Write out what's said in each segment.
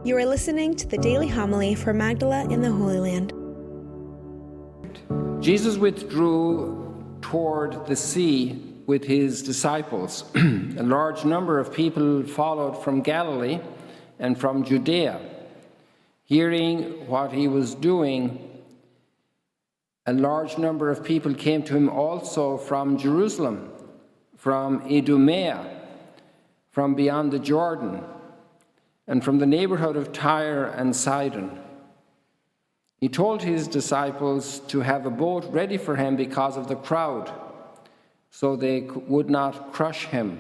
You are listening to the daily homily for Magdala in the Holy Land. Jesus withdrew toward the sea with his disciples. A large number of people followed from Galilee and from Judea. Hearing what he was doing, a large number of people came to him also from Jerusalem, from Idumea, from beyond the Jordan, and from the neighborhood of Tyre and Sidon. He told his disciples to have a boat ready for him because of the crowd, so they would not crush him.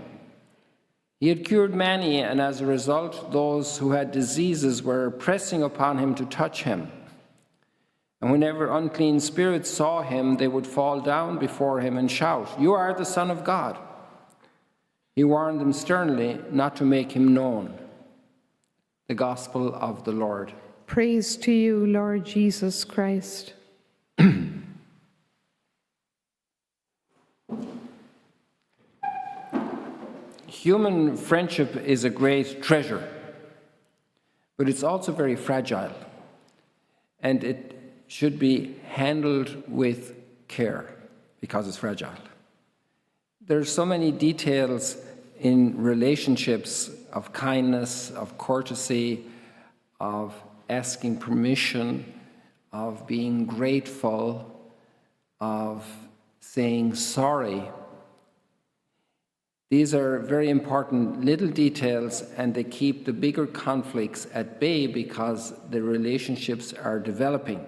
He had cured many, and as a result, those who had diseases were pressing upon him to touch him. And whenever unclean spirits saw him, they would fall down before him and shout, "You are the Son of God." He warned them sternly not to make him known. The Gospel of the Lord. Praise to you, Lord Jesus Christ. Human friendship is a great treasure, but it's also very fragile, and it should be handled with care because it's fragile. There's so many details in relationships of kindness, of courtesy, of asking permission, of being grateful, of saying sorry. These are very important little details, and they keep the bigger conflicts at bay because the relationships are developing.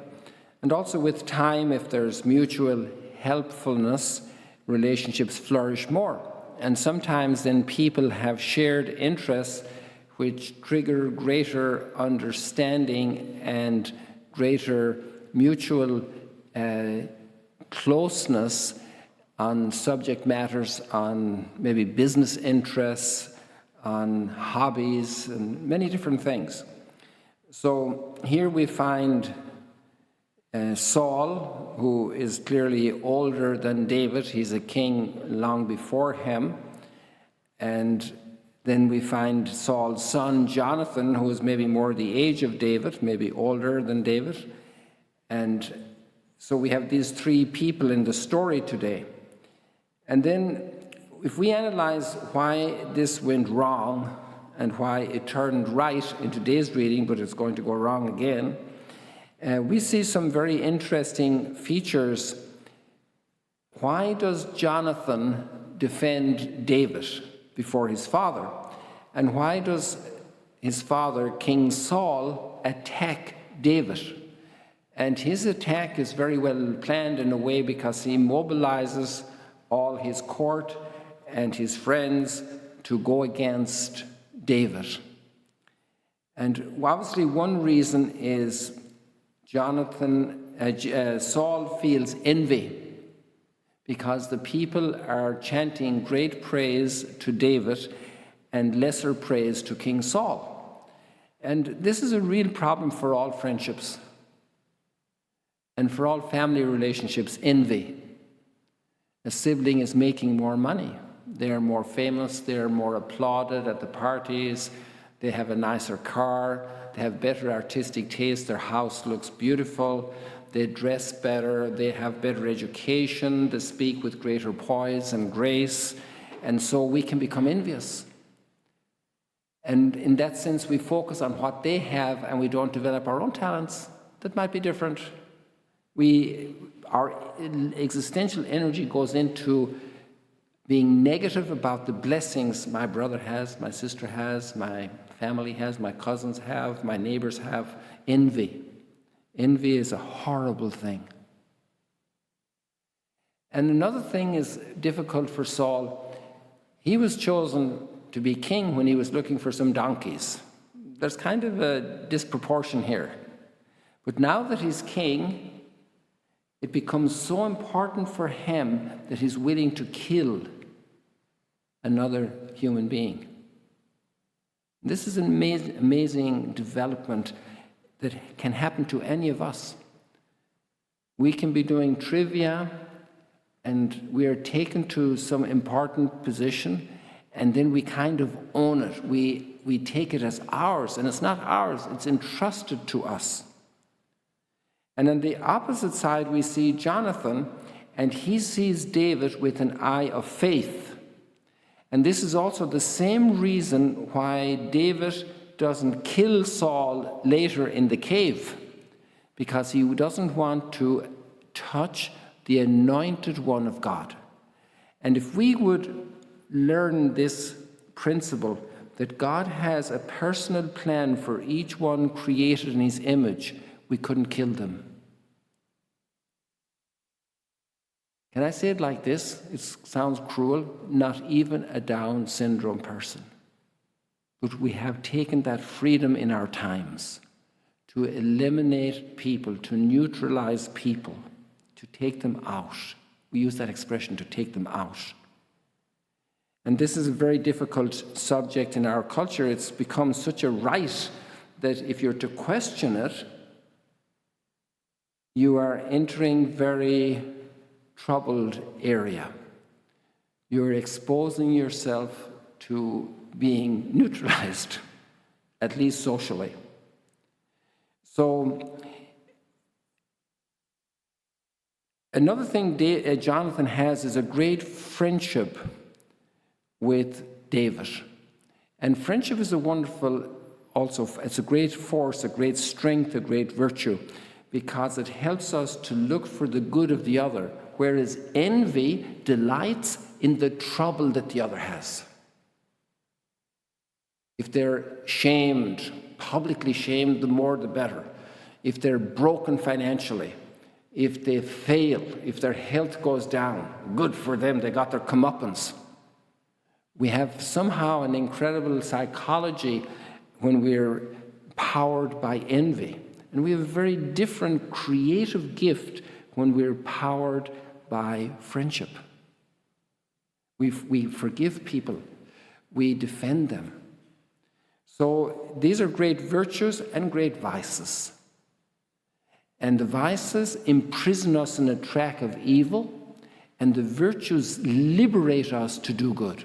And also with time, if there's mutual helpfulness, relationships flourish more. And sometimes then people have shared interests which trigger greater understanding and greater mutual closeness on subject matters, on maybe business interests, on hobbies, and many different things. So here we find Saul, who is clearly older than David. He's a king long before him. And then we find Saul's son, Jonathan, who is maybe more the age of David, maybe older than David. And so we have these three people in the story today. And then if we analyze why this went wrong and why it turned right in today's reading, but it's going to go wrong again, we see some very interesting features. Why does Jonathan defend David before his father? And why does his father, King Saul, attack David? And his attack is very well planned in a way because he mobilizes all his court and his friends to go against David. And obviously one reason is Saul feels envy because the people are chanting great praise to David and lesser praise to King Saul. And this is a real problem for all friendships and for all family relationships, envy. A sibling is making more money. They're more famous, they're more applauded at the parties, they have a nicer car, they have better artistic taste, their house looks beautiful, they dress better, they have better education, they speak with greater poise and grace, and so we can become envious. And in that sense, we focus on what they have and we don't develop our own talents that might be different. Our existential energy goes into being negative about the blessings my brother has, my sister has, my family has, my cousins have, my neighbors have. Envy. Envy is a horrible thing. And another thing is difficult for Saul. He was chosen to be king when he was looking for some donkeys. There's kind of a disproportion here. But now that he's king, it becomes so important for him that he's willing to kill another human being. This is an amazing development that can happen to any of us. We can be doing trivia and we are taken to some important position, and then we kind of own it. We take it as ours, and it's not ours, it's entrusted to us. And on the opposite side, we see Jonathan, and he sees David with an eye of faith. And this is also the same reason why David doesn't kill Saul later in the cave, because he doesn't want to touch the anointed one of God. And if we would learn this principle, that God has a personal plan for each one created in his image, we couldn't kill them. Can I say it like this? It sounds cruel. Not even a Down syndrome person. But we have taken that freedom in our times to eliminate people, to neutralize people, to take them out. We use that expression, to take them out. And this is a very difficult subject in our culture. It's become such a right that if you're to question it, you are entering very troubled area. You're exposing yourself to being neutralized, at least socially. So, another thing Jonathan has is a great friendship with David. And friendship is a wonderful, also, it's a great force, a great strength, a great virtue, because it helps us to look for the good of the other, whereas envy delights in the trouble that the other has. If they're shamed, publicly shamed, the more the better. If they're broken financially, if they fail, if their health goes down, good for them, they got their comeuppance. We have somehow an incredible psychology when we're powered by envy. And we have a very different creative gift when we're powered by friendship. We forgive people. We defend them. So these are great virtues and great vices. And the vices imprison us in a track of evil, and the virtues liberate us to do good.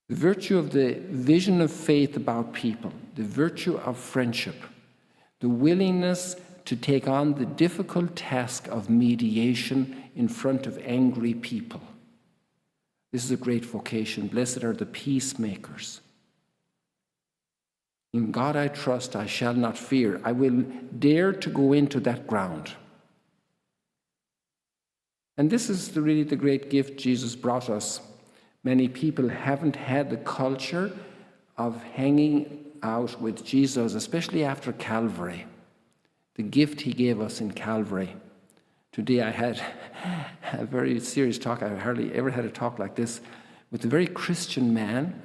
The virtue of the vision of faith about people, the virtue of friendship, the willingness to take on the difficult task of mediation in front of angry people. This is a great vocation. Blessed are the peacemakers. In God I trust, I shall not fear. I will dare to go into that ground. And this is really the great gift Jesus brought us. Many people haven't had the culture of hanging out with Jesus, especially after Calvary, the gift he gave us in Calvary. Today I had a very serious talk. I hardly ever had a talk like this with a very Christian man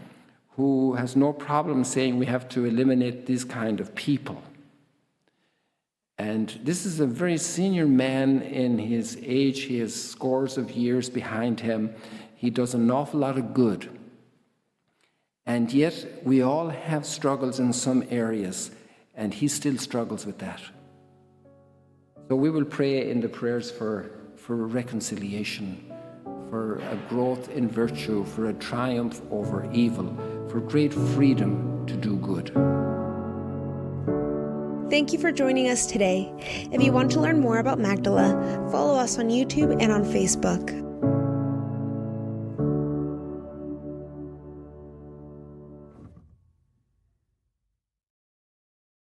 who has no problem saying we have to eliminate these kind of people. And this is a very senior man in his age. He has scores of years behind him. He does an awful lot of good. And yet we all have struggles in some areas, and he still struggles with that. So we will pray in the prayers for reconciliation, for a growth in virtue, for a triumph over evil, for great freedom to do good. Thank you for joining us today. If you want to learn more about Magdala, follow us on YouTube and on Facebook.